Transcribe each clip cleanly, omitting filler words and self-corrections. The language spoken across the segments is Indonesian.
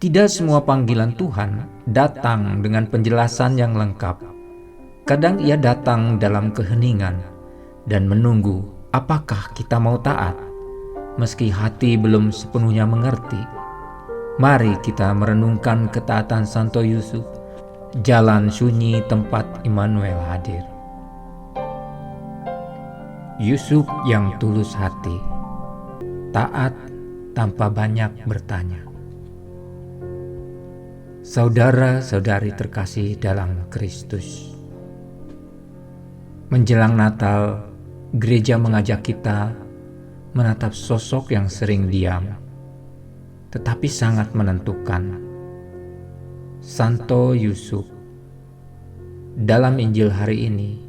Tidak semua panggilan Tuhan datang dengan penjelasan yang lengkap. Kadang ia datang dalam keheningan dan menunggu apakah kita mau taat, meski hati belum sepenuhnya mengerti. Mari kita merenungkan ketaatan Santo Yusuf, jalan sunyi tempat Immanuel hadir. Yusuf yang tulus hati, taat tanpa banyak bertanya. Saudara-saudari terkasih dalam Kristus, menjelang Natal, gereja mengajak kita menatap sosok yang sering diam, tetapi sangat menentukan, Santo Yusuf. Dalam Injil hari ini,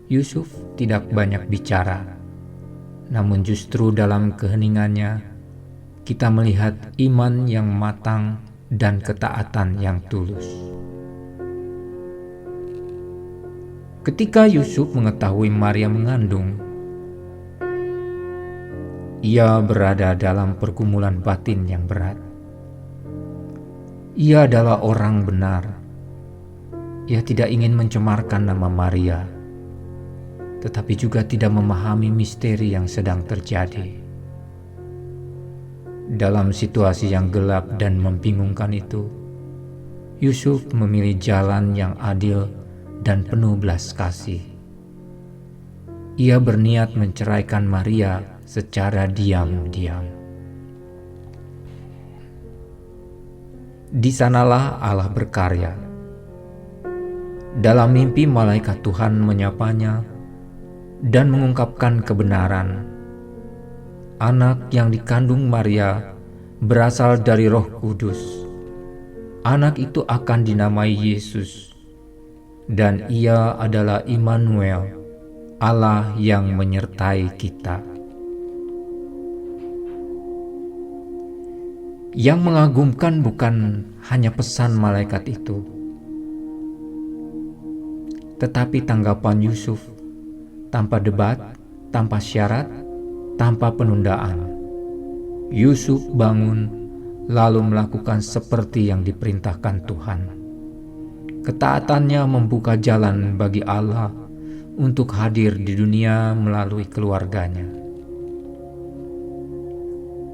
Yusuf tidak banyak bicara, namun justru dalam keheningannya kita melihat iman yang matang dan ketaatan yang tulus. Ketika Yusuf mengetahui Maria mengandung, ia berada dalam pergumulan batin yang berat. Ia adalah orang benar. Ia tidak ingin mencemarkan nama Maria, tetapi juga tidak memahami misteri yang sedang terjadi. Dalam situasi yang gelap dan membingungkan itu, Yusuf memilih jalan yang adil dan penuh belas kasih. Ia berniat menceraikan Maria secara diam-diam. Di sanalah Allah berkarya. Dalam mimpi malaikat Tuhan menyapanya dan mengungkapkan kebenaran. Anak yang dikandung Maria berasal dari Roh Kudus. Anak itu akan dinamai Yesus, dan ia adalah Immanuel, Allah yang menyertai kita. Yang mengagumkan bukan hanya pesan malaikat itu, tetapi tanggapan Yusuf tanpa debat, tanpa syarat, tanpa penundaan. Yusuf bangun lalu melakukan seperti yang diperintahkan Tuhan. Ketaatannya membuka jalan bagi Allah untuk hadir di dunia melalui keluarganya.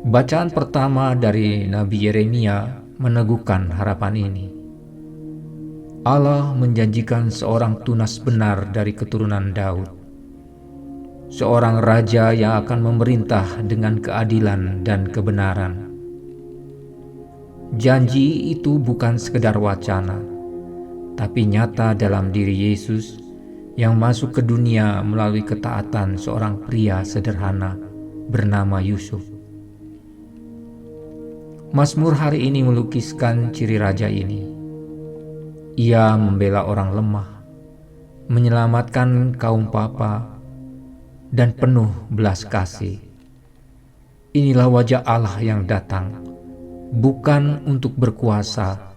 Bacaan pertama dari Nabi Yeremia meneguhkan harapan ini. Allah menjanjikan seorang tunas benar dari keturunan Daud, seorang raja yang akan memerintah dengan keadilan dan kebenaran. Janji itu bukan sekedar wacana, tapi nyata dalam diri Yesus yang masuk ke dunia melalui ketaatan seorang pria sederhana bernama Yusuf. Mazmur hari ini melukiskan ciri raja ini. Ia membela orang lemah, menyelamatkan kaum papa, dan penuh belas kasih. Inilah wajah Allah yang datang, bukan untuk berkuasa,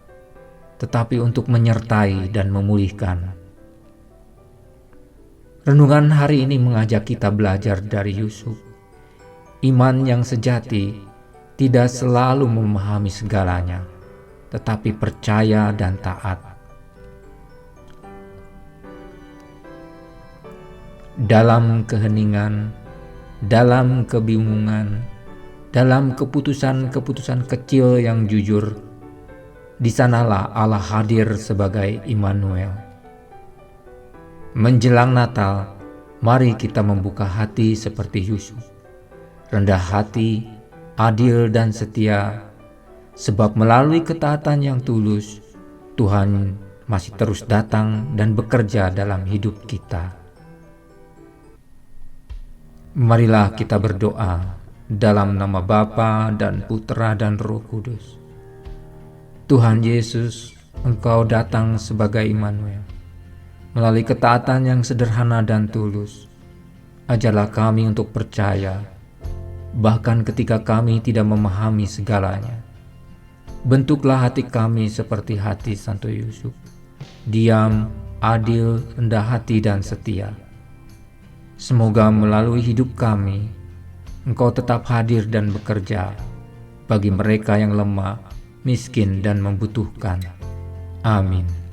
tetapi untuk menyertai dan memulihkan. Renungan hari ini mengajak kita belajar dari Yusuf. Iman yang sejati tidak selalu memahami segalanya, tetapi percaya dan taat. Dalam keheningan, dalam kebingungan, dalam keputusan-keputusan kecil yang jujur, di sanalah Allah hadir sebagai Immanuel. Menjelang Natal, mari kita membuka hati seperti Yusuf, rendah hati, adil dan setia, sebab melalui ketaatan yang tulus, Tuhan masih terus datang dan bekerja dalam hidup kita. Marilah kita berdoa dalam nama Bapa dan Putra dan Roh Kudus. Tuhan Yesus, Engkau datang sebagai Immanuel. Melalui ketaatan yang sederhana dan tulus, ajarlah kami untuk percaya, bahkan ketika kami tidak memahami segalanya. Bentuklah hati kami seperti hati Santo Yusuf, diam, adil, rendah hati dan setia. Semoga melalui hidup kami, Engkau tetap hadir dan bekerja bagi mereka yang lemah, miskin dan membutuhkan. Amin.